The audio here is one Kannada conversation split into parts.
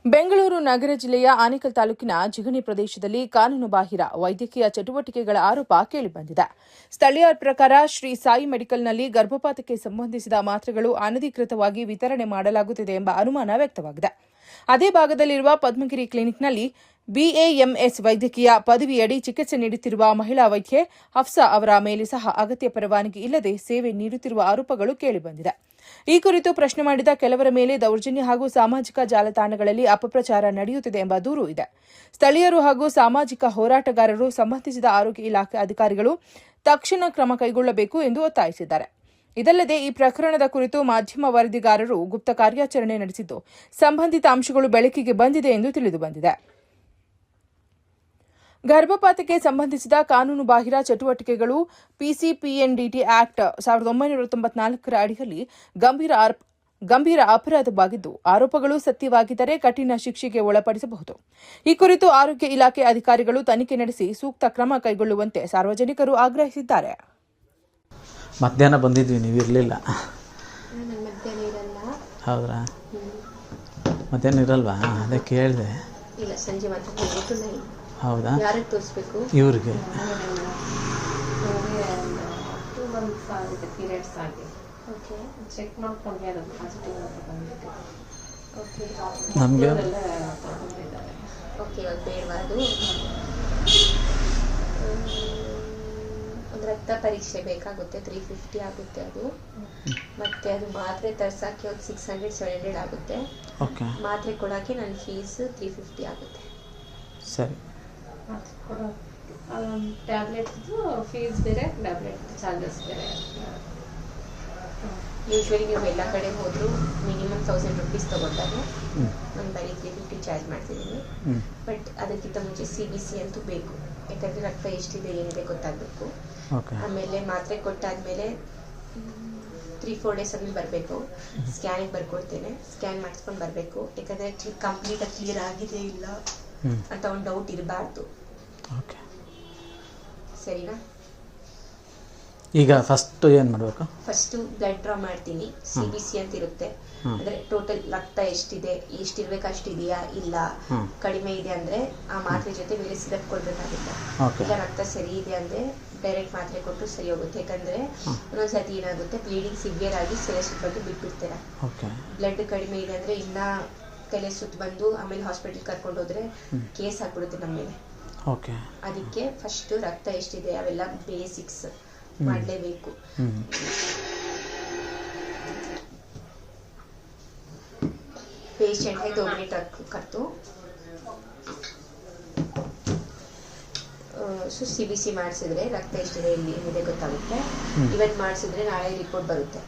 ಬೆಂಗಳೂರು ನಗರ ಜಿಲ್ಲೆಯ ಆನೇಕಲ್ ತಾಲೂಕಿನ ಜಿಗಣಿ ಪ್ರದೇಶದಲ್ಲಿ ಕಾನೂನುಬಾಹಿರ ವೈದ್ಯಕೀಯ ಚಟುವಟಿಕೆಗಳ ಆರೋಪ ಕೇಳಿಬಂದಿದೆ. ಸ್ಥಳೀಯರ ಪ್ರಕಾರ ಶ್ರೀ ಸಾಯಿ ಮೆಡಿಕಲ್ನಲ್ಲಿ ಗರ್ಭಪಾತಕ್ಕೆ ಸಂಬಂಧಿಸಿದ ಮಾತ್ರೆಗಳು ಅನಧಿಕೃತವಾಗಿ ವಿತರಣೆ ಮಾಡಲಾಗುತ್ತಿದೆ ಎಂಬ ಅನುಮಾನ ವ್ಯಕ್ತವಾಗಿದೆ. ಅದೇ ಭಾಗದಲ್ಲಿರುವ ಪದ್ಮಗಿರಿ ಕ್ಲಿನಿಕ್ನಲ್ಲಿ ಬಿಎಎಂಎಸ್ ವೈದ್ಯಕೀಯ ಪದವಿಯಡಿ ಚಿಕಿತ್ಸೆ ನೀಡುತ್ತಿರುವ ಮಹಿಳಾ ವೈದ್ಯೆ ಹಫ್ಸಾ ಅವರ ಮೇಲೆ ಸಹ ಅಗತ್ಯ ಪರವಾನಗಿ ಇಲ್ಲದೆ ಸೇವೆ ನೀಡುತ್ತಿರುವ ಆರೋಪಗಳು ಕೇಳಿಬಂದಿದೆ. ಈ ಕುರಿತು ಪ್ರಶ್ನೆ ಮಾಡಿದ ಕೆಲವರ ಮೇಲೆ ದೌರ್ಜನ್ಯ ಹಾಗೂ ಸಾಮಾಜಿಕ ಜಾಲತಾಣಗಳಲ್ಲಿ ಅಪಪ್ರಚಾರ ನಡೆಯುತ್ತಿದೆ ಎಂಬ ದೂರು ಇದೆ. ಸ್ಥಳೀಯರು ಹಾಗೂ ಸಾಮಾಜಿಕ ಹೋರಾಟಗಾರರು ಸಂಬಂಧಿಸಿದ ಆರೋಗ್ಯ ಇಲಾಖೆ ಅಧಿಕಾರಿಗಳು ತಕ್ಷಣ ಕ್ರಮ ಕೈಗೊಳ್ಳಬೇಕು ಎಂದು ಒತ್ತಾಯಿಸಿದ್ದಾರೆ. ಇದಲ್ಲದೆ ಈ ಪ್ರಕರಣದ ಕುರಿತು ಮಾಧ್ಯಮ ವರದಿಗಾರರು ಗುಪ್ತ ಕಾರ್ಯಾಚರಣೆ ನಡೆಸಿದ್ದು, ಸಂಬಂಧಿತ ಅಂಶಗಳು ಬೆಳಕಿಗೆ ಬಂದಿದೆ ಎಂದು ತಿಳಿದುಬಂದಿದೆ. ಗರ್ಭಪಾತಕ್ಕೆ ಸಂಬಂಧಿಸಿದ ಕಾನೂನುಬಾಹಿರ ಚಟುವಟಿಕೆಗಳು ಪಿಸಿಪಿಎನ್ಡಿಟಿ ಆಕ್ಟ್ 1994ರ ಅಡಿಯಲ್ಲಿ ಗಂಭೀರ ಅಪರಾಧವಾಗಿದ್ದು, ಆರೋಪಗಳು ಸತ್ಯವಾಗಿದ್ದರೆ ಕಠಿಣ ಶಿಕ್ಷೆಗೆ ಒಳಪಡಿಸಬಹುದು. ಈ ಕುರಿತು ಆರೋಗ್ಯ ಇಲಾಖೆ ಅಧಿಕಾರಿಗಳು ತನಿಖೆ ನಡೆಸಿ ಸೂಕ್ತ ಕ್ರಮ ಕೈಗೊಳ್ಳುವಂತೆ ಸಾರ್ವಜನಿಕರು ಆಗ್ರಹಿಸಿದ್ದಾರೆ. ಮಧ್ಯಾಹ್ನ ಬಂದಿದ್ವಿ, ನೀವು ಇರಲಿಲ್ಲ. ಹೌದ್ರಾ? ಮಧ್ಯಾಹ್ನ ಇರಲ್ವಾ? ಅದೇ ಕೇಳಿದೆ. ಹೌದಾ? ಯಾರಿಗೆ ತೋರಿಸ್ಬೇಕು? ಇವ್ರಿಗೆ. ಪೀರಿಯಡ್ಸ್ ಆಗಿ ಚೆಕ್ ಮಾಡ್ಕೊಂಡ್ರೆ ಅದು ಪಾಸಿಟಿವ್ ಅಂತ ಬಂದಿತ್ತು. ನಮಗೆ ಓಕೆ, ಇವಾಗ ಬೇಡವಾ? ಅದು ಒಂದು ರಕ್ತ ಪರೀಕ್ಷೆ ಬೇಕಾಗುತ್ತೆ, 350 ಆಗುತ್ತೆ ಅದು. ಮತ್ತೆ ಅದು ಮಾತ್ರೆ ತರ್ಸಕ್ಕೆ ಒಂದು 600-700 ಆಗುತ್ತೆ. ಓಕೆ. ಮಾತ್ರೆ ಕೊಡೋಕ್ಕೆ ನನ್ನ ಫೀಸ್ 350 ಆಗುತ್ತೆ. ಸರಿ. ಮಾತ್ರೆ ಕೊಡೋ ಟ್ಯಾಬ್ಲೆಟ್ದು ಫೀಸ್ ಬೇರೆ, ಟ್ಯಾಬ್ಲೆಟ್ ಚಾರ್ಜಸ್ ಬೇರೆ. ಯೂಶ್ವಲಿ ನೀವು ಎಲ್ಲ ಕಡೆ ಹೋದರೂ ಮಿನಿಮಮ್ 1000 ರೂಪೀಸ್ ತೊಗೊಳ್ತಾರೆ. ನಾನು ಬರೀ 350 ಚಾರ್ಜ್ ಮಾಡ್ತಿದ್ದೀನಿ. ಬಟ್ ಅದಕ್ಕಿಂತ ಮುಂಚೆ CBC ಅಂತೂ ಬೇಕು, ಯಾಕಂದರೆ ರಕ್ತ ಎಷ್ಟಿದೆ ಏನಿದೆ ಗೊತ್ತಾಗಬೇಕು. ಆಮೇಲೆ ಮಾತ್ರೆ ಕೊಟ್ಟಾದಮೇಲೆ 3-4 ಡೇಸ್ ಆದ್ಮೇಲೆ ಬರಬೇಕು. ಸ್ಕ್ಯಾನಿಗೆ ಬರ್ಕೊಡ್ತೇನೆ, ಸ್ಕ್ಯಾನ್ ಮಾಡಿಸ್ಕೊಂಡು ಬರಬೇಕು. ಯಾಕಂದರೆ ಕಂಪ್ಲೀಟಾಗಿ ಕ್ಲಿಯರ್ ಆಗಿದೆ ಇಲ್ಲ ಅಂತ ಒಂದು ಡೌಟ್ ಇರಬಾರ್ದು. ಸರಿನಾ? ಈಗ ಫಸ್ಟ್ ಏನು ಮಾಡಬೇಕು? ಫಸ್ಟು ಬ್ಲಡ್ ಡ್ರಾ ಮಾಡ್ತೀನಿ. CBC ಅಂತ ಇರುತ್ತೆ, ಅಂದರೆ ಟೋಟಲ್ ರಕ್ತ ಎಷ್ಟಿದೆ, ಎಷ್ಟಿರ್ಬೇಕು ಅಷ್ಟಿದೆಯಾ ಇಲ್ಲ, ಕಡಿಮೆ ಇದೆ ಅಂದರೆ ಆ ಮಾತ್ರೆ ಜೊತೆ ಬೇರೆ ಸಿರಪ್ ಕೊಡಬೇಕಾಗುತ್ತೆ. ಇಲ್ಲ ರಕ್ತ ಸರಿ ಇದೆ ಅಂದರೆ ಡೈರೆಕ್ಟ್ ಮಾತ್ರೆ ಕೊಟ್ಟು ಸರಿ ಹೋಗುತ್ತೆ. ಯಾಕಂದರೆ ಒಂದೊಂದ್ಸತಿ ಏನಾಗುತ್ತೆ, ಬ್ಲೀಡಿಂಗ್ ಸಿವಿಯರ್ ಆಗಿ ತಲೆ ಸುತ್ತ ಬಂದು ಬಿಟ್ಬಿಡ್ತೀರ. ಬ್ಲಡ್ ಕಡಿಮೆ ಇದೆ ಅಂದರೆ ಇನ್ನೂ ತಲೆ ಸುತ್ತ ಬಂದು ಆಮೇಲೆ ಹಾಸ್ಪಿಟಲ್ ಕರ್ಕೊಂಡು ಹೋದರೆ ಕೇಸ್ ಹಾಕ್ಬಿಡುತ್ತೆ ನಮ್ಮ ಮೇಲೆ. ಅದಕ್ಕೆ ಫಸ್ಟು ರಕ್ತ ಎಷ್ಟಿದೆ ಅವೆಲ್ಲ ಬೇಸಿಕ್ಸ್ ಮಾಡಲೇಬೇಕು. ಪೇಷಂಟ್ 2 ಮಿನಿಟ್ ಕರ್ತು CBC ಮಾಡಿಸಿದ್ರೆ ರಕ್ತ ಎಷ್ಟಿದೆ ಇಲ್ಲಿ ಏನಿದೆ ಗೊತ್ತಾಗುತ್ತೆ. ಇವತ್ತು ಮಾಡಿಸಿದ್ರೆ ನಾಳೆ ರಿಪೋರ್ಟ್ ಬರುತ್ತೆ.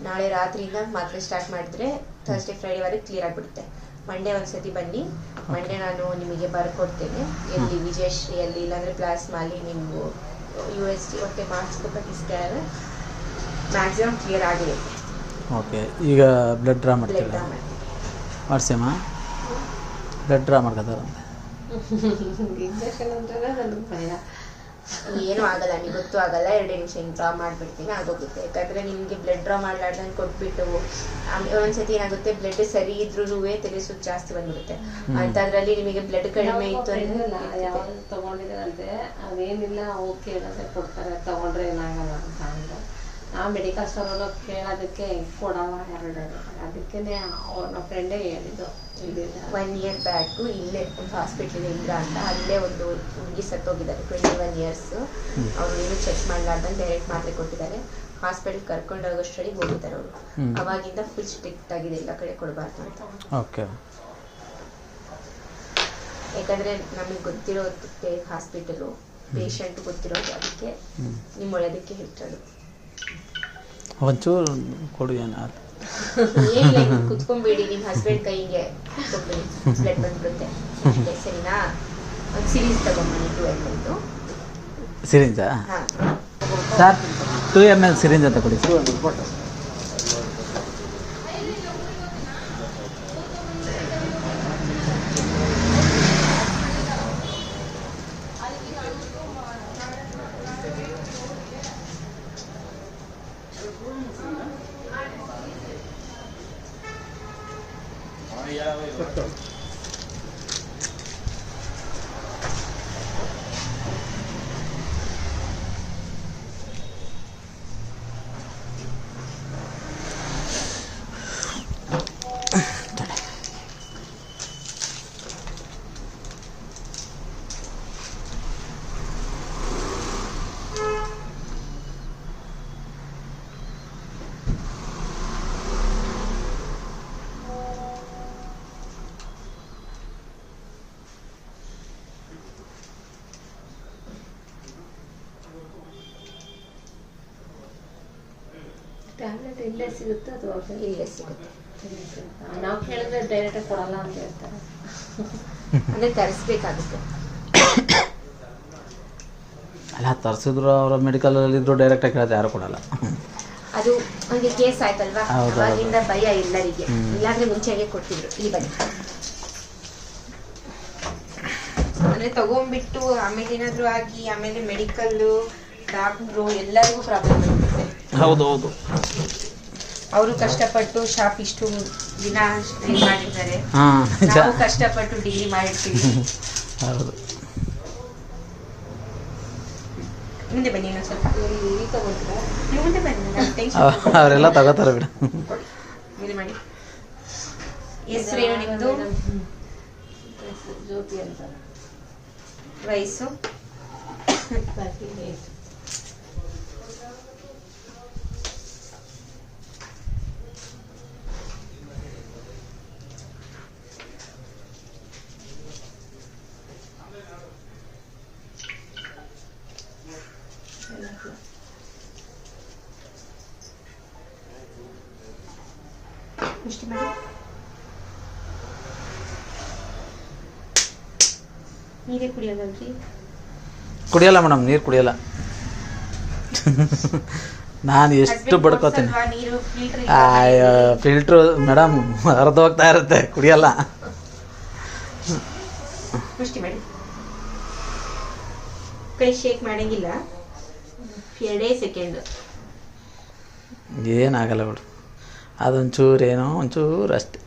ನಾಳೆ ರಾತ್ರಿಯಿಂದ ಮಾತ್ರೆ ಸ್ಟಾರ್ಟ್ ಮಾಡಿದ್ರೆ ಥರ್ಸ್ಡೇ ಫ್ರೈಡೇ ವರೆಗೆ ಕ್ಲಿಯರ್ ಆಗಿಬಿಡುತ್ತೆ. ಮಂಡೇ ಒಂದ್ಸತಿ ಬನ್ನಿ, ಮಂಡೇ ನಾನು ನಿಮಗೆ ಬರ್ಕೊಡ್ತೇನೆ. ಎಲ್ಲಿ ವಿಜಯಶ್ರೀಯಲ್ಲಿ ಇಲ್ಲಾಂದರೆ ಪ್ಲಾಸ್ಮಾಲಿ ನೀವು USG ಹೊಟ್ಟೆ ಮಾಡಿಸ್ಕೊಬೇಕು. ಸ್ಕ್ಯಾನ್ ಮ್ಯಾಕ್ಸಿಮಮ್ ಕ್ಲಿಯರ್ ಆಗಿರುತ್ತೆ. ಓಕೆ. ಈಗ ಬ್ಲಡ್ ಡ್ರಾ ಮಾಡ್ತೀವಿ, ಮಾಡ್ಸೇಮ್ಮ? ಬ್ಲಡ್ ಡ್ರಾ ಮಾಡ್ಕೋತಾರಂತೆ. ಇಂಜೆಕ್ಷನ್ ಅಂದ್ರೆ ನನಗೆ ಭಯ. ಏನೂ ಆಗಲ್ಲ, ನಿಮಗೆ ಗೊತ್ತೂ ಆಗಲ್ಲ. 2 ನಿಮಿಷ ಹಿಂಗೆ ಡ್ರಾ ಮಾಡಿಬಿಡ್ತೀನಿ, ಆಗೋಗುತ್ತೆ. ಯಾಕಂದರೆ ನಿಮಗೆ ಬ್ಲಡ್ ಡ್ರಾ ಮಾಡ್ಲಾರ್ದಂಗೆ ಕೊಟ್ಬಿಟ್ಟು ಒಂದ್ಸತಿ ಏನಾಗುತ್ತೆ, ಬ್ಲಡ್ ಸರಿ ಇದ್ರೂ ತಲೆ ಸುತ್ತ ಜಾಸ್ತಿ ಬಂದ್ಬಿಡುತ್ತೆ. ಅಂಥದ್ರಲ್ಲಿ ನಿಮಗೆ ಬ್ಲಡ್ ಕಡಿಮೆ ಇತ್ತು ಅಂದರೆ ಯಾವ್ದು ತೊಗೊಂಡಿದ್ದಾರಂತೆ ಅದೇನಿಲ್ಲ, ಓಕೆ ಇರೋದೇ ಕೊಡ್ತಾರೆ, ತೊಗೊಂಡ್ರೆ ಏನಾಗಲ್ಲ ಅಂತ ಅಂದ್ರೆ ನಾವು ಮೆಡಿಕಲ್ ಸ್ಟೋರ್ ಕೇಳೋದಕ್ಕೆ ಕೊಡಲ್ಲ 2. ಅದಕ್ಕೆ ನಮ್ಮ ಫ್ರೆಂಡೇ ಹೇಳಿದ್ದು. 1 ಇಯರ್ ಬ್ಯಾಕು ಇಲ್ಲೇ ಒಂದು ಹಾಸ್ಪಿಟ್ಲ್ ಇಂದ್ರ ಅಂತ, ಅಲ್ಲೇ ಒಂದು ಹುಡುಗಿ ಸತ್ತೋಗಿದ್ದಾರೆ, 21 ಇಯರ್ಸ್. ಅವರು ಏನು ಚೆಕ್ ಮಾಡಲಾರ್ದಂಗೆ ಡೈರೆಕ್ಟ್ ಮಾತ್ರೆ ಕೊಟ್ಟಿದ್ದಾರೆ. ಹಾಸ್ಪಿಟಲ್ ಕರ್ಕೊಂಡು ಹೋಗೋಷ್ಟರಲ್ಲಿ ಹೋಗಿದ್ದಾರೆ ಅವರು. ಅವಾಗಿಂದ ಫುಲ್ ಸ್ಟ್ರಿಕ್ಟ್ ಆಗಿದೆ, ಎಲ್ಲ ಕಡೆ ಕೊಡಬಾರ್ದು ಅಂತ. ಯಾಕಂದರೆ ನಮಗೆ ಗೊತ್ತಿರೋ ಹಾಸ್ಪಿಟಲು, ಪೇಷಂಟ್ ಗೊತ್ತಿರೋದು, ಅದಕ್ಕೆ ನಿಮ್ಮ ಒಳ್ಳೆದಕ್ಕೆ ಹೇಳ್ತಾರೆ. ಒಂಚೂರು ಕೊಡು. ಏನಾದ್ರು ಏನಿಲ್ಲ, ಕುತ್ಕೊಂಡ್ಬೇಡಿ, ನಿಮ್ಮ ಹಸ್ಬೆಂಡ್ ಕೈಗೆ ಕೊಟ್ಬಿಡಿ, ಬ್ಲಡ್ ಬಂದ್ಬಿಡುತ್ತೆ. ಸರಿನಾ? ಒಂದು ಸಿರೀಸ್ ತಗೊಂಬನ್ನಿ, 2 ml. ಸಿರಿಂಜಾ? ಸರ್ 2 ml ಸಿರಿಂಜ್ ಅಂತ ಕೊಡಿ. ಟ್ಯಾಬ್ಲೆಟ್ ಇಲ್ಲೇ ಸಿಗುತ್ತೆ ಅಥವಾ ಇಲ್ಲೇ ಸಿಗುತ್ತೆ. ನಾವು ಕೇಳಿದ್ರೆ ಡೈರೆಕ್ಟಾಗಿ ಕೊಡಲ್ಲ ಅಂತ ಹೇಳ್ತಾರೆ. ಅಂದರೆ ತರಿಸ್ಬೇಕಾಗುತ್ತೆ. ಅಲ್ಲ ತರಿಸಿದ್ರು ಅವರ ಮೆಡಿಕಲಲ್ಲಿ ಇದ್ರು ಡೈರೆಕ್ಟಾಗಿ ಕೇಳಿದ್ರೆ ಯಾರು ಕೊಡಲ್ಲ. ಅದು ಹಂಗೆ ಕೇಸ್ ಆಯ್ತಲ್ವಾ, ಹೌದು. ಅವಾಗಿಂದ ಭಯ ಎಲ್ಲರಿಗೆ. ಇಲ್ಲಾಂದ್ರೆ ಮುಂಚೆಗೆ ಕೊಟ್ಟಿದ್ರು. ಇಲ್ಲಿ ಬನ್ನಿ. ಅಂದ್ರೆ ತಗೊಂಡ್ಬಿಟ್ಟು ಆಮೇಲೆ ಏನಾದ್ರು ಆಗಿ ಆಮೇಲೆ ಮೆಡಿಕಲ್ಲು ಡಾಕ್ಟ್ರು ಎಲ್ಲರಿಗೂ ಪ್ರಾಬ್ಲಮ್ ಆಗುತ್ತೆ. ಹೌದು ಹೌದು. ಅವರು ಕಷ್ಟಪಟ್ಟು ಶಾಪ್ ಇಷ್ಟು ದಿನ ಇದು ಮಾಡಿದ್ದಾರೆ, ಹಾಂ ನಿಜ. ನಾವು ಕಷ್ಟಪಟ್ಟು ಡಿಗ್ರಿ ಮಾಡಿರ್ತೀವಿ. ಹೌದು. ಮುಂದೆ ಬನ್ನಿ, ಇನ್ನೊಂದು ಸ್ವಲ್ಪ ಇಲ್ಲಿ ತಗೊಂಡ್ರೆ ನೀವು ಮುಂದೆ ಬನ್ನಿ. ನಾನು ಟೆನ್ಷನ್ ಅವರೆಲ್ಲ ತಗೋತಾರೆ ಬಿಡ. ಇದು ಮಾಡಿ. ಹೆಸರೇನು ನಿಮ್ಮದು? ಜ್ಯೋತಿ ಅಂತ. ವಯಸ್ಸು? 38. ಇಷ್ಟು ಮಾಡಿ. ನೀರೇ ಕುಡಿಯೋದಲ್ರಿ? ಕುಡಿಯಲ್ಲ ಮೇಡಮ್, ನೀರು ಕುಡಿಯಲ್ಲ. ನಾನು ಎಷ್ಟು ಬಡ್ಕೋತೀನಿ. ನೀರು ಫಿಲ್ಟ್ರು ಮೇಡಮ್ ಹರಿದು ಹೋಗ್ತಾ ಇರುತ್ತೆ, ಕುಡಿಯಲ್ಲ. ಮುಷ್ಟಿ ಮಾಡಿ. ಕೈ ಶೇಕ್ ಮಾಡಂಗಿಲ್ಲ, 2 ಸೆಕೆಂಡ್. ಏನಾಗಲ್ಲ ಬಿಡು, ಅದೊಂಚೂರು ಏನೋ ಒಂಚೂರು ಅಷ್ಟೆ.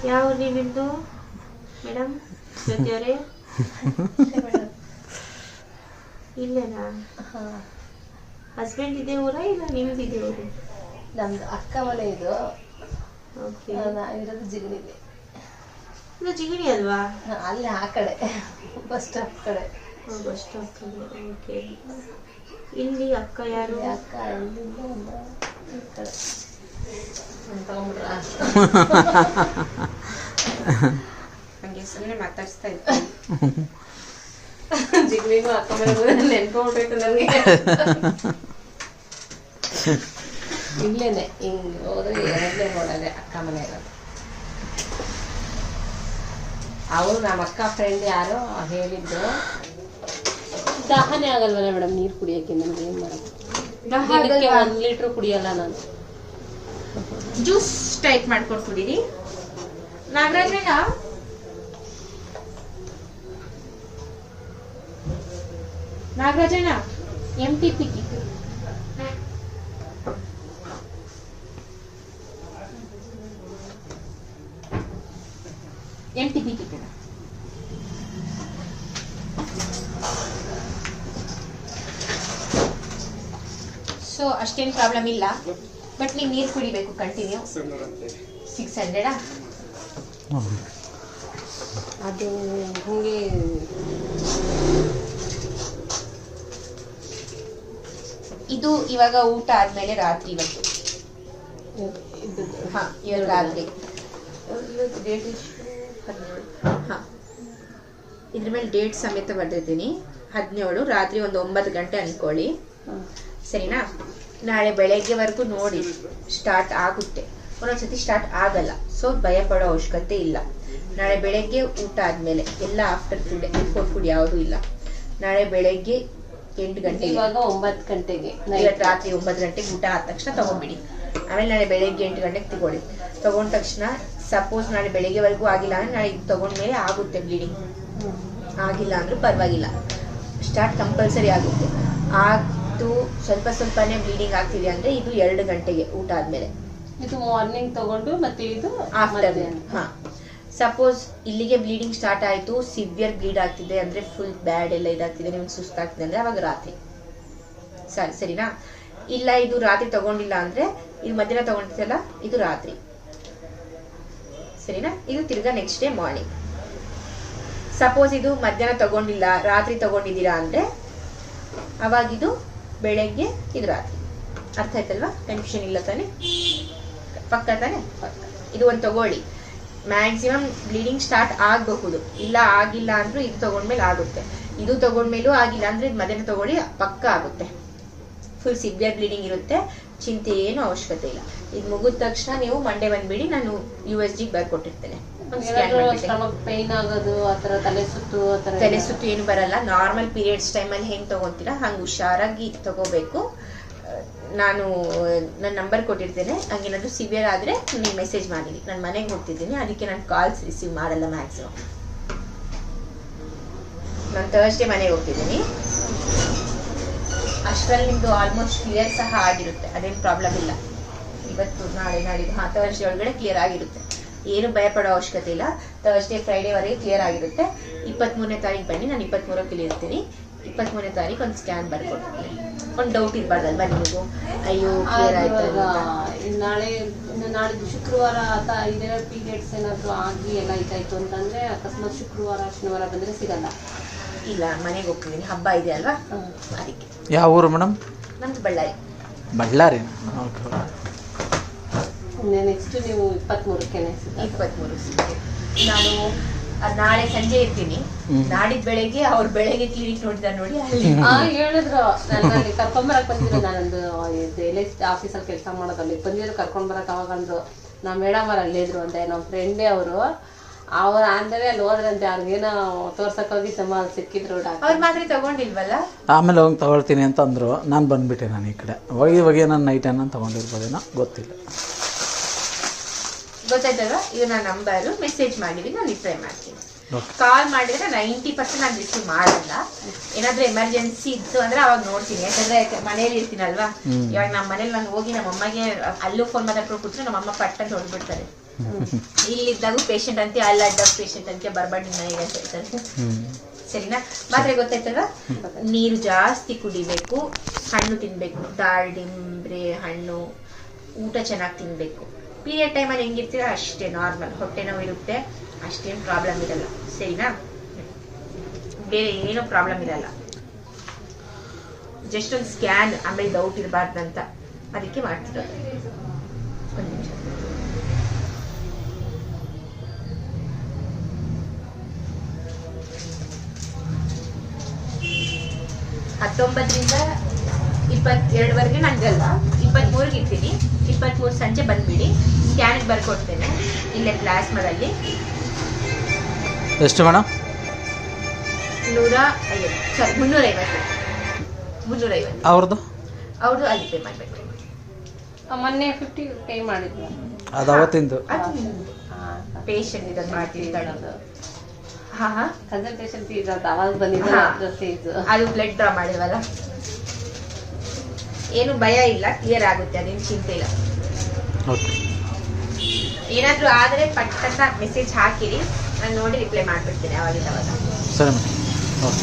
ಯಾವ ನೀವಿಂದು ಮೇಡಮ್ ಜ್ಯೋತಿಯವರೇ? ಇಲ್ಲೇನಾ? ಹಸ್ಬೆಂಡ್ ಇದೆ ಊರ ಇಲ್ಲ ನಿಮ್ದಿದೆ ಊರು? ನಮ್ದು ಅಕ್ಕ ಮನೆ ಇದು. ಓಕೆ. ಇರೋದು ಜಿಗಣಿಗೆ. ಇದು ಜಿಗಣಿ ಅಲ್ವಾ? ಅಲ್ಲಿ ಆ ಕಡೆ ಬಸ್ ಸ್ಟಾಪ್ ಕಡೆ. Bus stop. ಓಕೆ. ಇಲ್ಲಿ ಅಕ್ಕ ಯಾರು? ಅಕ್ಕ ಇಲ್ಲಿಂದ ಒಂದು ಈ ಕಡೆ ತಗೊಂಡ್ಬಿಟ್ರ. ಹಂಗೆ ಸುಮ್ಮನೆ ಮಾತಾಡಿಸ್ತಾ ಇರ್ತೀನಿ. ಜಿಗಣಿಗೂ ಅಕ್ಕ ಮನೆ ನೆನ್ಕೊಂಡ್ಬಿಟ್ಟು ನನಗೆ. ಇಲ್ಲೇನೆ ಹಿಂಗ್ ಹೋದ್ರೆ 2ನೇ ರೋಡಲ್ಲೇ ಅಕ್ಕ ಮನೆ ಇರೋದು. ಅವರು ನಮ್ಮ ಅಕ್ಕ ಫ್ರೆಂಡ್ ಯಾರೋ ಹೇಳಿದ್ದು. ದಾಹನೇ ಆಗಲ್ವಲ್ಲ ಮೇಡಮ್ ನೀರು ಕುಡಿಯೋಕ್ಕೆ? ನನಗೆ ಏನು ಮಾಡೋದು? ದಿನಕ್ಕೆ 1 ಲೀಟ್ರ್ ಕುಡಿಯಲ್ಲ ನಾನು. ಜ್ಯೂಸ್ ಟೈಪ್ ಮಾಡ್ಕೊಂಡು ಕುಡೀರಿ. ನಾಗರಾಜಣ್ಣ, ನಾಗರಾಜಣ್ಣ ಎಂಟಿ ಪಿಕ್ಕಿ. ಎಂಟಿ ಪಿಕ್ಕಿ ಕೂಡ. ಸೊ ಅಷ್ಟೇನು ಪ್ರಾಬ್ಲಮ್ ಇಲ್ಲ, ಬಟ್ ನೀವು ನೀರು ಕುಡಿಬೇಕು ಕಂಟಿನ್ಯೂ. 600 ಅದು ಹಂಗೆ ಇದು ಇವಾಗ ಊಟ ಆದ್ಮೇಲೆ ರಾತ್ರಿ ಇವತ್ತು. ಹಾ, ಇವತ್ತು ರಾತ್ರಿ. ಡೇಟ್ ಹಾ, ಇದ್ರ ಮೇಲೆ ಡೇಟ್ ಸಮೇತ ಬರ್ದಿದ್ದೀನಿ. 17 ರಾತ್ರಿ ಒಂದು 9 ಗಂಟೆ ಅನ್ಕೊಳ್ಳಿ, ಸರಿನಾ? ನಾಳೆ ಬೆಳಗ್ಗೆವರೆಗೂ ನೋಡಿ ಸ್ಟಾರ್ಟ್ ಆಗುತ್ತೆ. ಒಂದೊಂದ್ಸತಿ ಸ್ಟಾರ್ಟ್ ಆಗಲ್ಲ, ಸೊ ಭಯ ಪಡೋ ಅವಶ್ಯಕತೆ ಇಲ್ಲ. ನಾಳೆ ಬೆಳಗ್ಗೆ ಊಟ ಆದ್ಮೇಲೆ ಎಲ್ಲ ಆಫ್ಟರ್ ಫುಡ್, ಬಿಫೋರ್ ಫುಡ್ ಯಾವುದೂ ಇಲ್ಲ. ನಾಳೆ ಬೆಳಗ್ಗೆ 8 ಗಂಟೆಗೆ, ಇವಾಗ 9 ಗಂಟೆಗೆ, ಇವತ್ತು ರಾತ್ರಿ 9 ಗಂಟೆಗೆ ಊಟ ಆದ ತಕ್ಷಣ ತಗೊಂಡ್ಬಿಡಿ. ಆಮೇಲೆ ನಾಳೆ ಬೆಳಗ್ಗೆ 8 ಗಂಟೆಗೆ ತಗೊಳ್ಳಿ. ತಗೊಂಡ ತಕ್ಷಣ ಸಪೋಸ್ ನಾಳೆ ಬೆಳಗ್ಗೆವರೆಗೂ ಆಗಿಲ್ಲ ಅಂದ್ರೆ ನಾಳೆ ಇದು ತಗೊಂಡ್ಮೇಲೆ ಆಗುತ್ತೆ ಬ್ಲೀಡಿಂಗ್. ಆಗಿಲ್ಲ ಅಂದ್ರೂ ಪರವಾಗಿಲ್ಲ, ಸ್ಟಾರ್ಟ್ ಕಂಪಲ್ಸರಿ ಆಗುತ್ತೆ. ಅದು ಸ್ವಲ್ಪ ಸ್ವಲ್ಪನೇ ಬ್ಲೀಡಿಂಗ್ ಆಗ್ತಿದೆ ಅಂದ್ರೆ ಇದು 2 ಗಂಟೆಗೆ ಊಟ ಆದ್ಮೇಲೆ. ಇದು ಮಾರ್ನಿಂಗ್ ತಗೊಂಡು ಮತ್ತೆ ಇದು ಆಫ್ಟರ್. ಹಾ, ಸಪೋಸ್ ಇಲ್ಲಿಗೆ ಬ್ಲೀಡಿಂಗ್ ಸ್ಟಾರ್ಟ್ ಆಯ್ತು, ಸಿವಿಯರ್ ಬ್ಲೀಡ್ ಆಗ್ತಿದೆ ಅಂದ್ರೆ, ಫುಲ್ ಬ್ಯಾಡ್ ಎಲ್ಲ ಇದಾಗ್ತಿದೆ, ನಿಮ್ಗೆ ಸುಸ್ತಾಗ್ತಿದೆ ಅಂದ್ರೆ ಅವಾಗ ರಾತ್ರಿ ಸರಿನಾ? ಇಲ್ಲ ಇದು ರಾತ್ರಿ ತಗೊಂಡಿಲ್ಲ ಅಂದ್ರೆ, ಇದು ಮಧ್ಯಾಹ್ನ ತಗೊಂಡಿದ್ದಲ್ಲ ಇದು ರಾತ್ರಿ, ಸರಿನಾ? ಇದು ತಿರ್ಗಾ ನೆಕ್ಸ್ಟ್ ಡೇ ಮಾರ್ನಿಂಗ್. ಸಪೋಸ್ ಇದು ಮಧ್ಯಾಹ್ನ ತಗೊಂಡಿಲ್ಲ, ರಾತ್ರಿ ತಗೊಂಡಿದ್ದೀರಾ ಅಂದ್ರೆ ಅವಾಗಿದು ಬೆಳಗ್ಗೆ, ಇದು ರಾತ್ರಿ. ಅರ್ಥ ಆಯ್ತಲ್ವಾ? ಕನ್ಫ್ಯೂಷನ್ ಇಲ್ಲ ತಾನೆ? ಪಕ್ಕ ತಾನೆ? ಇದು ಒಂದು ತಗೊಳ್ಳಿ. ಮ್ಯಾಕ್ಸಿಮಮ್ ಬ್ಲೀಡಿಂಗ್ ಸ್ಟಾರ್ಟ್ ಆಗಬಹುದು, ಇಲ್ಲ ಆಗಿಲ್ಲ ಅಂದ್ರೂ ಇದು ತಗೊಂಡ್ಮೇಲೆ ಆಗುತ್ತೆ. ಇದು ತಗೊಂಡ್ಮೇಲೂ ಆಗಿಲ್ಲ ಅಂದ್ರೆ ಇದು ಮಧ್ಯಾಹ್ನ ತಗೊಳ್ಳಿ, ಪಕ್ಕ ಆಗುತ್ತೆ. ಫುಲ್ ಸಿವಿಯರ್ ಬ್ಲೀಡಿಂಗ್ ಇರುತ್ತೆ, ಚಿಂತೆ ಏನು ಅವಶ್ಯಕತೆ ಇಲ್ಲ. ಇದು ಮುಗಿದ ತಕ್ಷಣ ನೀವು ಮಂಡೇ ಬಂದ್ಬಿಡಿ, ನಾನು USG ಬರ್ಕೊಟ್ಟಿರ್ತೇನೆ. ಪೈನ್ ಆಗೋದು ಆತರ ತಲೆ ಸುತ್ತು ಏನು ಬರಲ್ಲ. ನಾರ್ಮಲ್ ಪೀರಿಯಡ್ಸ್ ಟೈಮಲ್ಲಿ ಹೆಂಗ್ ತಗೊಂತೀರಾ ಹಂಗೆ ಹುಷಾರಾಗಿ ತಗೋಬೇಕು. ನಾನು ನನ್ನ ನಂಬರ್ ಕೊಟ್ಟಿರ್ತೇನೆ, ಹಂಗೇನಾದ್ರು ಸಿವಿಯರ್ ಆದರೆ ನೀವು ಮೆಸೇಜ್ ಮಾಡಿರಿ. ನಾನು ಮನೆಗೆ ಹೋಗ್ತಿದ್ದೀನಿ, ಅದಕ್ಕೆ ನಾನು ಕಾಲ್ಸ್ ರಿಸೀವ್ ಮಾಡಲ್ಲ ಮ್ಯಾಕ್ಸಿಮಮ್. ನಾನು ಥರ್ಸ್ಡೇ ಮನೆಗೆ ಹೋಗ್ತಿದ್ದೀನಿ. ಅಷ್ಟರಲ್ಲಿ ನಿಮ್ಮದು ಆಲ್ಮೋಸ್ಟ್ ಕ್ಲಿಯರ್ ಸಹ ಆಗಿರುತ್ತೆ, ಅದೇನು ಪ್ರಾಬ್ಲಮ್ ಇಲ್ಲ. ಇವತ್ತು ನಾಳೆ ನಾಡಿದ್ದು ಥರ್ಸ್ಡೇ ಒಳಗಡೆ ಕ್ಲಿಯರ್ ಆಗಿರುತ್ತೆ, ಏನು ಭಯಪಡೋ ಅವಶ್ಯಕತೆ ಇಲ್ಲ. ಥರ್ಸ್ಡೇ ಫ್ರೈಡೇವರೆಗೆ ಕ್ಲಿಯರ್ ಆಗಿರುತ್ತೆ. 23ನೇ ತಾರೀಕು ಬನ್ನಿ, ನಾನು 23ಕ್ಕೆ ಇಲ್ಲಿ ಇರ್ತೀನಿ. 23ನೇ ತಾರೀಕು ಒಂದು ಸ್ಕ್ಯಾನ್ ಬರ್ಕೊಡ್ತೀನಿ. ಒಂದು ಡೌಟ್ ಇರಬಾರ್ದಲ್ವಾ ನಿಮಗೂ, ಅಯ್ಯೋ ಕ್ಲಿಯರ್ ಆಯ್ತು. ನಾಳೆ ಶುಕ್ರವಾರ ಇದೇ ಪೀರಿಯಡ್ಸ್ ಏನಾದ್ರು ಆಗಿ ಎಲ್ಲ ಇದಾಯ್ತು ಅಂತಂದ್ರೆ ಅಕಸ್ಮಾತ್ ಶುಕ್ರವಾರ ಶನಿವಾರ ಬಂದ್ರೆ ಸಿಗಲ್ಲ. ಇಲ್ಲ, ಮನೆಗೆ ಹೋಗ್ತಿದ್ದೀನಿ, ಹಬ್ಬ ಇದೆ ಅಲ್ವಾ, ಅದಕ್ಕೆ. ಯಾವ ಊರು ಮೇಡಮ್? ನಮ್ದು ಬಳ್ಳಾರಿ. ಬಳ್ಳಾರಿ. ನೆಕ್ಸ್ಟ್ ನೀವು 23ಕ್ಕೆ 23 ನಾನು ನಾಳೆ ಸಂಜೆ ಇರ್ತೀನಿ. ನಾಡಿದ್ ಬೆಳಗ್ಗೆ ಅವ್ರ ಬೆಳಗ್ಗೆ ಕ್ಲಿನಿಕ್ ನೋಡಿದ ನೋಡಿ ಹೇಳಿದ್ರು ನನ್ನಲ್ಲಿ ಕರ್ಕೊಂಬರಕ್ ಬಂದಿದ್ರು. ನಾನೊಂದು ಆಫೀಸಲ್ಲಿ ಕೆಲಸ ಮಾಡೋದಲ್ಲಿ ಬಂದಿದ್ರು, ಕರ್ಕೊಂಡ್ ಬರಕ್ ಅವಾಗ ಅಂದ್ರು ನಾ ಮೇಡಮ್ ಅವ್ರು ಅಲ್ಲಿದ್ರು ಅಂತೆ. ನಮ್ಮ ಫ್ರೆಂಡೇ ಅವರು ಅಂದ್ರೆ ಅಲ್ಲಿ ಹೋದ್ರಂತೆ, ಅವ್ರಿಗೇನೋ ತೋರ್ಸಕ್ ಹೋಗಿ ಅಲ್ಲಿ ಸಿಕ್ಕಿದ್ರು. ಅವ್ರ ಮಾತ್ರ ತಗೊಂಡಿಲ್ವಲ್ಲ, ಆಮೇಲೆ ಹೋಗಿ ತಗೊಳ್ತೀನಿ ಅಂತ ಅಂದರು. ನಾನು ಬಂದ್ಬಿಟ್ಟೆ. ನಾನು ಈ ಕಡೆ ಹೋಗಿ ನಾನು ನೈಟ್ ಏನೋ ತಗೊಂಡಿರ್ಬೋದೇನೋ ಗೊತ್ತಿಲ್ಲ. ಗೊತ್ತಾಯ್ತಲ್ವಾ? ಇದು ನನ್ನ ನಂಬರು, ಮೆಸೇಜ್ ಮಾಡಿದ್ರೆ ನಾನು ರಿಪ್ಲೈ ಮಾಡ್ತೀನಿ. ಕಾಲ್ ಮಾಡಿದ್ರೆ 90% ನಾನು ರಿಸೀವ್ ಮಾಡಲ್ಲ. ಏನಾದ್ರೂ ಎಮರ್ಜೆನ್ಸಿ ಇತ್ತು ಅಂದ್ರೆ ಅವಾಗ ನೋಡ್ತೀನಿ, ಯಾಕಂದ್ರೆ ಮನೇಲಿ ಇರ್ತೀನಲ್ವಾ. ಇವಾಗ ನಮ್ಮ ಮನೇಲಿ ನಾನು ಹೋಗಿ ನಮ್ಮ ಅಮ್ಮಗೆ ಅಲ್ಲೂ ಫೋನ್ ಮಾತಾಡ್ಕೊಂಡು ಕೂತ್ರೆ ನಮ್ಮ ಅಮ್ಮ ಪಟ್ಟ ಅಂತ ಹೊಡ್ಬಿಡ್ತಾರೆ. ಇಲ್ಲಿದ್ದಾಗೂ ಪೇಷಂಟ್ ಅಂತೆ, ಅಲ್ಲಾಡ್ದಾಗ ಪೇಷಂಟ್ ಅಂತೆ, ಬರ್ಬಾರ್ದು ಮನೆಗೆ ಅಂತ ಹೇಳ್ತಾರೆ. ಸರಿನಾ? ಮಾತ್ರ ಗೊತ್ತಾಯ್ತಲ್ವಾ? ನೀರು ಜಾಸ್ತಿ ಕುಡಿಬೇಕು, ಹಣ್ಣು ತಿನ್ಬೇಕು, ದಾಳಿಂಬ್ರೆ ಹಣ್ಣು, ಊಟ ಚೆನ್ನಾಗಿ ತಿನ್ಬೇಕು. ಪೀರಿಯಡ್ ಟೈಮಲ್ಲಿ ಹೆಂಗಿರ್ತೀರ ಅಷ್ಟೇ ನಾರ್ಮಲ್, ಹೊಟ್ಟೆ ನೋವು ಇರುತ್ತೆ, ಅಷ್ಟೇನು ಪ್ರಾಬ್ಲಮ್ ಇರಲ್ಲ. ಸರಿನಾ? ಬೇರೆ ಏನೂ ಪ್ರಾಬ್ಲಮ್ ಇರಲ್ಲ. ಜಸ್ಟ್ ಒಂದು ಸ್ಕ್ಯಾನ್, ಆಮೇಲೆ ಡೌಟ್ ಇರಬಾರ್ದಂತ, ಅದಕ್ಕೆ ಮಾಡ್ತಿರೋದು. ಒಂದು ನಿಮಿಷ. ಹತ್ತೊಂಬತ್ತರಿಂದ 22ವರೆಗೆ ನಂಗಲ್ಲ, 23ಗೆ ಇರ್ತೀನಿ. 23 ಸಂಜೆ ಬಂದ್ಬಿಡಿ, ಸ್ಕ್ಯಾನ್ಗೆ ಬರ್ಕೊಡ್ತೇನೆ ಇಲ್ಲೇ ಪ್ಲಾಸ್ಮಾದಲ್ಲಿ. ಎಷ್ಟು ಮೇಡಮ್? 350. ಅವ್ರದ್ದು ಅಲ್ಲಿ ಪೇ ಮಾಡಬೇಕು. ಮೊನ್ನೆ 50 ಪೇ ಮಾಡಿದ್ವಿ. ಅದು ಅವತ್ತಿಂದು ಪೇಷಂಟ್ ಇದನ್ನು ಮಾಡ್ತೀವಿ. ಕನ್ಸಲ್ಟೇಷನ್ ಫೀಸ್ ಅಂತ ಅವಾಗ ಬಂದಿದ್ದು, ಅದು ಬ್ಲಡ್ ಡ್ರಾ ಮಾಡಿದ್ವಲ್ಲ. ಏನು ಭಯ ಇಲ್ಲ, ಕ್ಲಿಯರ್ ಆಗುತ್ತೆ, ಅದೇನು ಚಿಂತೆ ಇಲ್ಲ. ಏನಾದ್ರೂ ಆದರೆ ಪಟ್ಟಂತ ಮೆಸೇಜ್ ಹಾಕಿರಿ, ನಾನು ನೋಡಿ ರಿಪ್ಲೈ ಮಾಡ್ಬಿಡ್ತೀನಿ ಅವಾಗಿಂದ ಅವಾಗ. ಸರಿ ಮೇಡಮ್. Okay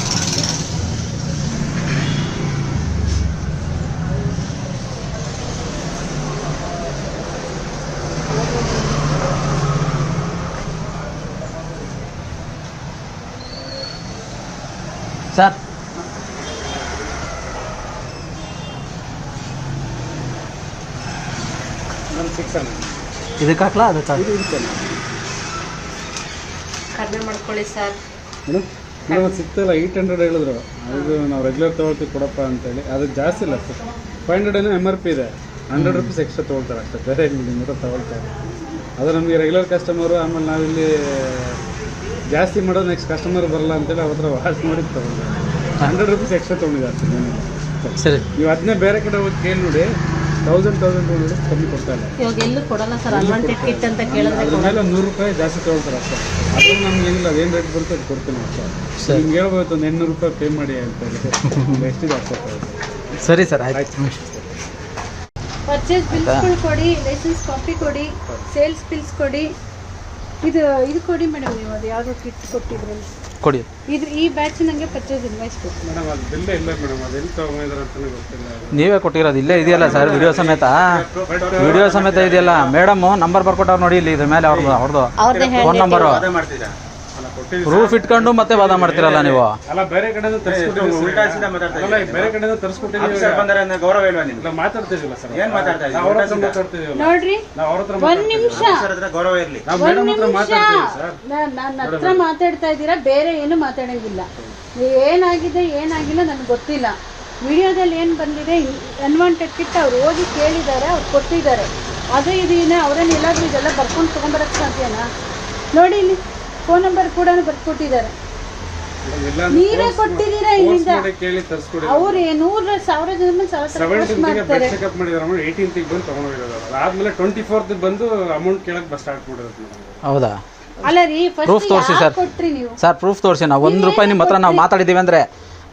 sir. ಇದಕ್ಕೆ ಹಾಕ್ಲಾ? ಅದಕ್ಕೆ ಕಡಿಮೆ ಮಾಡ್ಕೊಳ್ಳಿ ಸರ್. ಮೇಡಮ್ ಸಿಗ್ತಲ್ಲ, 800 ಹೇಳಿದ್ರು. ಅದು ನಾವು ರೆಗ್ಯುಲರ್ ತೊಗೊಳ್ತೀವಿ ಕೊಡಪ್ಪ ಅಂತೇಳಿ. ಅದು ಜಾಸ್ತಿ ಇಲ್ಲ ಸರ್, 500 ಏನೋ MRP ಇದೆ. 100 ರೂಪೀಸ್ ಎಕ್ಸ್ಟ್ರಾ ತೊಗೊಳ್ತಾರೆ ಅಷ್ಟೇ, ಬೇರೆ ನಿಮ್ಮ ತೊಗೊಳ್ತಾರೆ. ಅದು ನಮಗೆ ರೆಗ್ಯುಲರ್ ಕಸ್ಟಮರು. ಆಮೇಲೆ ನಾವಿಲ್ಲಿ ಜಾಸ್ತಿ ಮಾಡೋದು ನೆಕ್ಸ್ಟ್ ಕಸ್ಟಮರ್ ಬರಲ್ಲ ಅಂತೇಳಿ ಅವ್ರ ಹತ್ರ ವಾಚ್ ಮಾಡಿ ತೊಗೊಂಡು 100 ರೂಪೀಸ್ ಎಕ್ಸ್ಟ್ರಾ ತೊಗೊಂಡಿದ್ದಾರೆ. ಸರಿ, ನೀವು ಅದನ್ನೇ ಬೇರೆ ಕಡೆ ಹೋಗಿ ಕೇಳಿ ನೋಡಿ, 1000 ಕಮ್ಮಿ ಕೊಡ್ತಾರೆ. ಇವಾಗ ಎಲ್ಲೂ ಕೊಡಲ್ಲ ಸರ್. ಅನ್ವಾಂಟೆಡ್ ಕಿಟ್ ಅಂತ ಕೇಳಿದ್ರೆ ಅದ್ರ ಮೇಲೆ 100 ರೂಪಾಯಿ ಜಾಸ್ತಿ ತೊಗೊಳ್ತಾರೆ ಅಷ್ಟೇ. ಅದು ನಮ್ಗೆ ಏನಿಲ್ಲ, ಅದೇನು ರೇಟ್ ಬರುತ್ತೆ ಅದು ಕೊಡ್ತೀನಿ ಅಷ್ಟೇ. ನಿಮ್ಗೆ ಹೇಳ್ಬೋದು ಒಂದು 800 ರೂಪಾಯಿ ಪೇ ಮಾಡಿ ಅಂತ ಹೇಳಿ. ಎಷ್ಟಿದೆ ಅಷ್ಟೇ. ಸರಿ ಸರ್, ಆಯ್ತು. ಪರ್ಚೇಸ್ ಬಿಲ್ಸ್ಗಳು ಕೊಡಿ, ಲೈಸೆನ್ಸ್ ಕಾಪಿ ಕೊಡಿ, ಸೇಲ್ಸ್ ಬಿಲ್ಸ್ ಕೊಡಿ. ಇದು ಕೊಡಿ ಮೇಡಮ್. ನೀವು ಅದು ಯಾವುದೋ ಕಿಟ್ ಕೊಟ್ಟಿದ್ರಲ್ಲಿ ಕೊಡಿ. ಈ ಬ್ಯಾಚ್ ನನಗೆ ಪರ್ಚೇಸ್ ಇನ್ವಾಯ್ಸ್ ಕೊಡಿ ಮೇಡಮ್. ಅದು ಬಿಲ್ ಇಲ್ಲ ಮೇಡಮ್, ಅದು ಎಲ್ಲಿ ತೊಗೊಂಡಿದ್ದಾರೆ ಅಂತಲೇ ಗೊತ್ತಿಲ್ಲ. ನೀವೇ ಕೊಟ್ಟಿರೋದು? ಇಲ್ಲೇ ಇದೆಯಲ್ಲ ಸರ್, ವಿಡಿಯೋ ಸಮೇತ ಇದೆಯಲ್ಲ. ಮೇಡಮ್ ನಂಬರ್ ಬರ್ಕೊಟ್ಟವ್ರು ನೋಡಿ, ಇಲ್ಲಿ ಇದ್ರ ಮೇಲೆ ಅವ್ರದ್ದು ಫೋನ್ ನಂಬರು, ಪ್ರೂಫ್ ಇಟ್ಕೊಂಡು ಮತ್ತೆ ವಾದ ಮಾಡ್ತಿರಲ್ಲ ನೀವು. ಅಲ್ಲ, ಬೇರೆ ಕಡೆಯಿಂದ ಬೇರೆ ಕಡೆಯಿಂದ ತರಿಸ್ಕೊಟ್ಟಿದ್ದೀವಿ. ಗೌರವ ಇಲ್ಲ, ಮಾತಾಡ್ತಿದ್ದಿಲ್ಲ ಸರ್. ಏನ್ ಮಾತಾಡ್ತಿದ್ದೀವಿ? ನೋಡ್ರಿ, ಒಂದ್ ನಿಮಿಷ ನನ್ನ ಹತ್ರ ಮಾತಾಡ್ತಾ ಇದ್ದೀರಾ, ಬೇರೆ ಏನು ಮಾತಾಡಂಗಿಲ್ಲ. ಏನಾಗಿದೆ ಏನಾಗಿಲ್ಲ ನನಗೆ ಗೊತ್ತಿಲ್ಲ. ವಿಡಿಯೋದಲ್ಲಿ ಏನು ಬಂದಿದೆ ಅನ್ವಾಂಟೆಡ್ ಕಿಟ್ ಅವ್ರು ಹೋಗಿ ಕೇಳಿದ್ದಾರೆ, ಅವ್ರು ಕೊಟ್ಟಿದ್ದಾರೆ. ಅದು ಇದೀನೇ ಅವರೇನು ಎಲ್ಲಾದರೂ ಇದೆಲ್ಲ ಬರ್ಕೊಂಡು ತೊಗೊಂಬರಕ್ಕೆ ಸಾಧ್ಯನಾ? ನೋಡಿ ಇಲ್ಲಿ ಫೋನ್ ನಂಬರ್ ಕೂಡ ಬರ್ಕೊಟ್ಟಿದ್ದಾರೆ. ನೀವೇ ಕೊಟ್ಟಿದ್ದೀರಾ ಇಲ್ಲಿಂದ. ಅವ್ರು 100,000 ಜನ ಮಾಡ್ತಾರೆ. ಚೆಕಪ್ ಮಾಡಿದಾರೆ 18th ಬಂದು ತಗೊಂಡಿರೋದು. ಆದ್ಮೇಲೆ 24th ಬಂದು ಅಮೌಂಟ್ ಕೇಳಕ್ ಸ್ಟಾರ್ಟ್ ಮಾಡಿರೋದು. ಹೌದಾ? ಅಲ್ಲ ರೀ, ಪ್ರೂಫ್ ತೋರಿಸಿ ಸರ್. ಕೊಟ್ರಿ ನೀವು ಸರ್ ಪ್ರೂಫ್ ತೋರಿಸಿ. ನಾವು ₹1 ನಿಮ್ಮ ಹತ್ರ ನಾವು ಮಾತಾಡಿದ್ದೀವಿ ಅಂದರೆ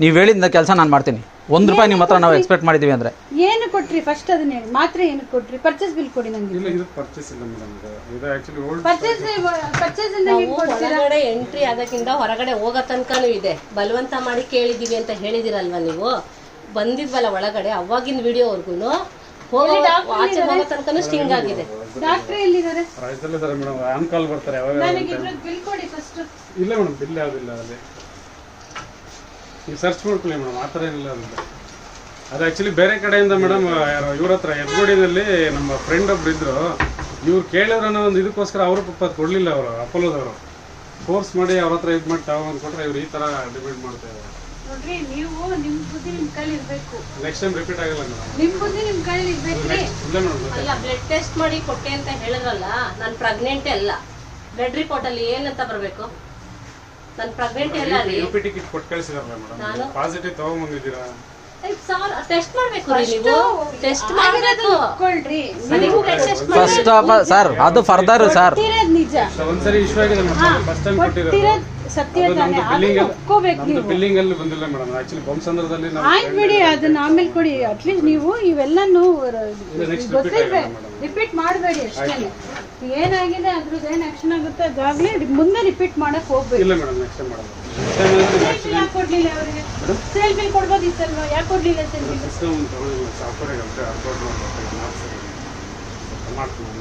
ನೀವು ಹೇಳಿದ ಕೆಲಸ ನಾನು ಮಾಡ್ತೀನಿ. ₹1 ನಿಮ್ಮ ಹತ್ರ ನಾವು ಎಕ್ಸ್ಪೆಕ್ಟ್ ಮಾಡಿದ್ದೀವಿ ಅಂದರೆ ಏನು ಕೊಟ್ರಿ? ಫಸ್ಟ್ ಅದನ್ನ ಹೇಳಿ. ಮಾತ್ರ ಏನು ಕೊಟ್ರಿ? ಪರ್ಚೇಸ್ ಬಿಲ್ ಕೊಡಿ ನನಗೆ. ಇಲ್ಲ, ಇದು ಪರ್ಚೇಸ್ ಇಲ್ಲ ಮೇಡಮ್. ಇದು ಆಕ್ಚುಲಿ ಓಲ್ಡ್ ಪರ್ಚೇಸ್ ಇಂದ ಹೇಗೆ ಕೊಡ್ತೀರಾ? ಹೊರಗಡೆ ಎಂಟ್ರಿ ಅದಕ್ಕಿಂತ ಹೊರಗಡೆ ಹೋಗೋ ತನಕನೂ ಇದೆ. ಬಲವಂತ ಮಾಡಿ ಕೇಳಿದೀವಿ ಅಂತ ಹೇಳಿದಿರಲ್ವಾ ನೀವು? ಬಂದಿದ್ವಲ್ಲ ಒಳಗಡೆ, ಅವಾಗಿನ ವಿಡಿಯೋವರೆಗೂ ಆಚೆ ಹೋಗೋ ತನಕನೂ ಸ್ಟಿಂಗ್ ಆಗಿದೆ. ಡಾಕ್ಟರ್ ಎಲ್ಲಿದ್ದಾರೆ? ರಾಜ್ಯದಲ್ಲೇ ಸರ್ ಮೇಡಮ್. ಆನ್ ಕಾಲ್ ಬರ್ತಾರೆ ಯಾವಾಗ. ನನಗೆ ಇದ್ರ ಬಿಲ್ ಕೊಡಿ ಫಸ್ಟ್. ಇಲ್ಲ ಮೇಡಮ್, ಬಿಲ್ ಯಾವುದಿಲ್ಲ ಅಲ್ಲಿ. ನೀವು ಸರ್ಚ್ ಮಾಡ್ಕೊಳ್ಳಿ ಮೇಡಮ್, ಆ ಥರ ಏನಿಲ್ಲ ಅದಿಲ್ಲ. ಅದು ಆ್ಯಕ್ಚುಲಿ ಬೇರೆ ಕಡೆಯಿಂದ ಮೇಡಮ್ ಇವ್ರ ಹತ್ರ ಎದ್ಗೋಡಿನಲ್ಲಿ ನಮ್ಮ ಫ್ರೆಂಡ್ ಒಬ್ರು ಇದ್ರು. ಇವ್ರು ಕೇಳಿದ್ರು ಅನ್ನೋ ಒಂದು ಇದಕ್ಕೋಸ್ಕರ ಅವರು ಪಾಪ ಅದು ಕೊಡಲಿಲ್ಲ. ಅವರು ಅಪೋಲೋದವರು ಫೋರ್ಸ್ ಮಾಡಿ ಅವ್ರ ಹತ್ರ ಇದು ಮಾಡಿ ತಗೊಂಡು ಕೊಟ್ಟರೆ ಇವ್ರು ಈ ಥರ ಡಿಮ್ಯಾಂಡ್ ಮಾಡ್ತಾ ಇದ್ದಾರೆ. ನೋಡ್ರಿ, ನೀವು ನಿಮ್ಮ ಬುದ್ಧಿ ನಿಮ್ಮ ಕೈಲಿ ಇರಬೇಕು. ನೆಕ್ಸ್ಟ್ ಟೈಮ್ ರಿಪೀಟ್ ಆಗಲ್ಲ ಮೇಡಮ್. ನಿಮ್ಮ ಬುದ್ಧಿ ನಿಮ್ಮ ಕೈಲಿ ಇರಬೇಕ್ರಿ. ಇಲ್ಲ ಮೇಡಮ್. ಅಲ್ಲ, ಬ್ಲಡ್ ಟೆಸ್ಟ್ ಮಾಡಿ ಕೊಟ್ಟೆ ಅಂತ ಹೇಳಿದ್ರಲ್ಲ, ನಾನು ಪ್ರೆಗ್ನೆಂಟೇ ಅಲ್ಲ. ಬ್ಲಡ್ ರಿಪೋರ್ಟ್ ಅಲ್ಲಿ ಏನಂತ ಬರಬೇಕು? ನಾನು ಪ್ರೆಗ್ನೆಂಟ್ ಅಲ್ಲ ರೀ. UPT ಕಿಟ್ ಕೊಟ್ಟು ಕಳಿಸಿದಾರಲ್ಲ ಮೇಡಮ್, ಪಾಸಿಟಿವ್ ತಗೊಂಡ್ಬಂದಿದ್ದೀರಾ? ಟೆಸ್ಟ್ ಮಾಡಬೇಕು ನೀವು. ಟೆಸ್ಟ್ ಮಾಡಬೇಕು. ಕೊಳ್ರಿ. ಫಸ್ಟ್ ಸರ್, ಅದು ಫರ್ದರ್ ಸರ್. ನಿಜ. ಒಂದ್ಸರಿ ಇಶ್ಯೂ ಆಗಿದೆ ಮೇಡಮ್. ಫಸ್ಟ್ ಟೈಮ್ ಕೊಟ್ಟಿರೋದು ಸತ್ಯ ತಾನೆ. ಒಪ್ಕೋಬೇಕು ನೀವು. ಬಿಲ್ಲಿಂಗ್ ಅಲ್ಲಿ ಬಂದಿಲ್ಲ ಮೇಡಮ್. ಆಕ್ಚುಲಿ ಬೊಮ್ಮಸಂದ್ರದಲ್ಲಿ ಆಯ್ತು ಬಿಡಿ, ಅದನ್ನ ಆಮೇಲೆ ಕೊಡಿ. ಅಟ್ಲೀಸ್ಟ್ ನೀವು ಇವೆಲ್ಲನೂ ರಿಪೀಟ್ ಮಾಡಬೇಡಿ ಅಷ್ಟೇ. ಏನಾಗಿದೆ ಅದ್ರದ್ದು ಏನು ಆಕ್ಷನ್ ಆಗುತ್ತೆ ಅದಾಗಲೇ ಮುಂದೆ ರಿಪೀಟ್ ಮಾಡಕ್ ಹೋಗ್ಬೇಕು. ಇಲ್ಲ ಮೇಡಮ್, ನೆಕ್ಸ್ಟ್ ಟೈಮ್ ಮಾಡೋದು. ಯಾಕೆ ಕೊಡ್ಲಿಲ್ಲ ಅವರಿಗೆ? ಸೇಲ್ ಬಿಲ್ ಕೊಡ್ಬೋದಿತ್ತಲ್ವಾ? ಯಾಕೆ ಕೊಡ್ಲಿಲ್ಲ sale bill? System software update ಮಾಡ್ತೀನಿ.